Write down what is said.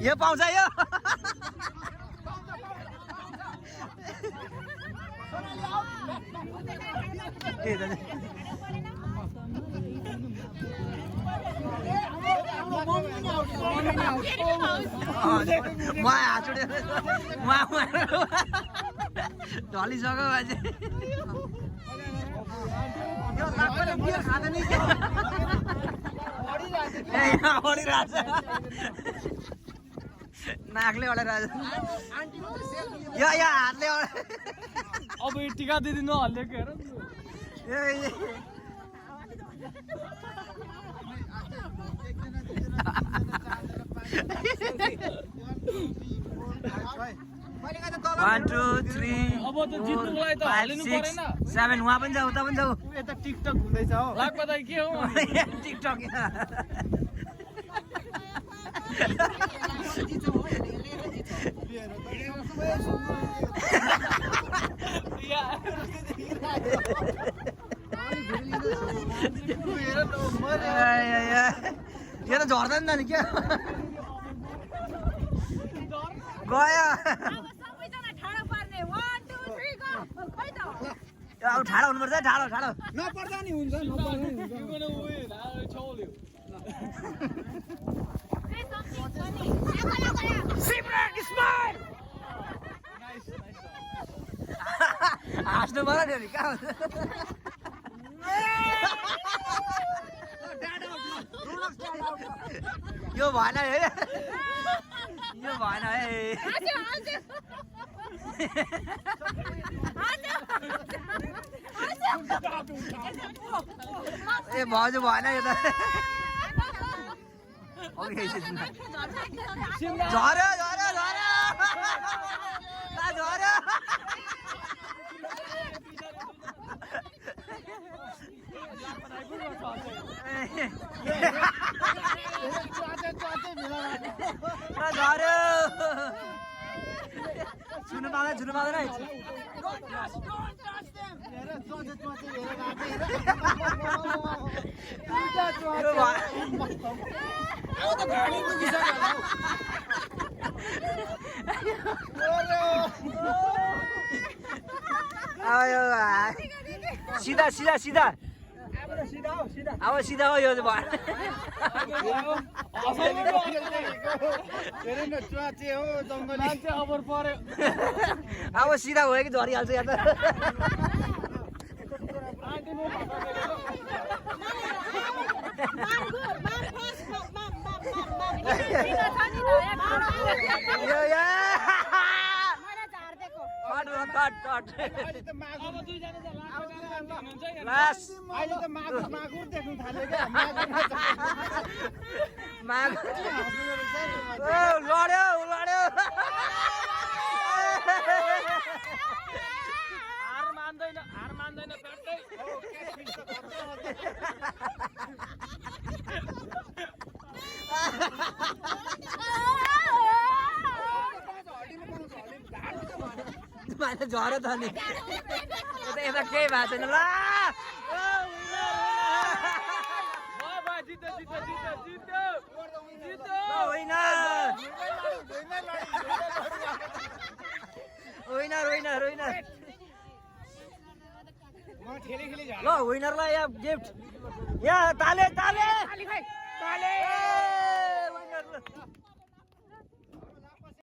यो पाउँछ यो ढलिसक्यो बाजे नाकले अडेर यो हातले अब टिका दिदिनु हल्लेको हेर One, two, three, अब त जित्नुको लागि त हालिनु परेन 7 वहाँ पनि जाऊ उता पनि जाऊ यता टिकटक हुँदैछ हो लाग बताइ के हो टिकटक यो त झर्दैन नि क्या गयो अब ठाडो हुनुपर्छ ठाडो ठाडो नपर्दा नि हुन्छ हाँस्नु पर्यो नि कहाँ यो भएन है यो भएन है ए भाउजू भएन यो त झर्यो झर्यो झर्यो झर्यो झर्यो छुनु पाउँदैन सीधा सीधा सीधा अब सीधा हो यो अब सिधा भयो कि झरिहाल्छ यहाँ त लड्यो लड्यो हार मान्दैन मान्छे झऱ्यो त नि यता केही भएको छैन ल ल विनरलाई यहाँ गिफ्ट यहाँ ताले ताले ताले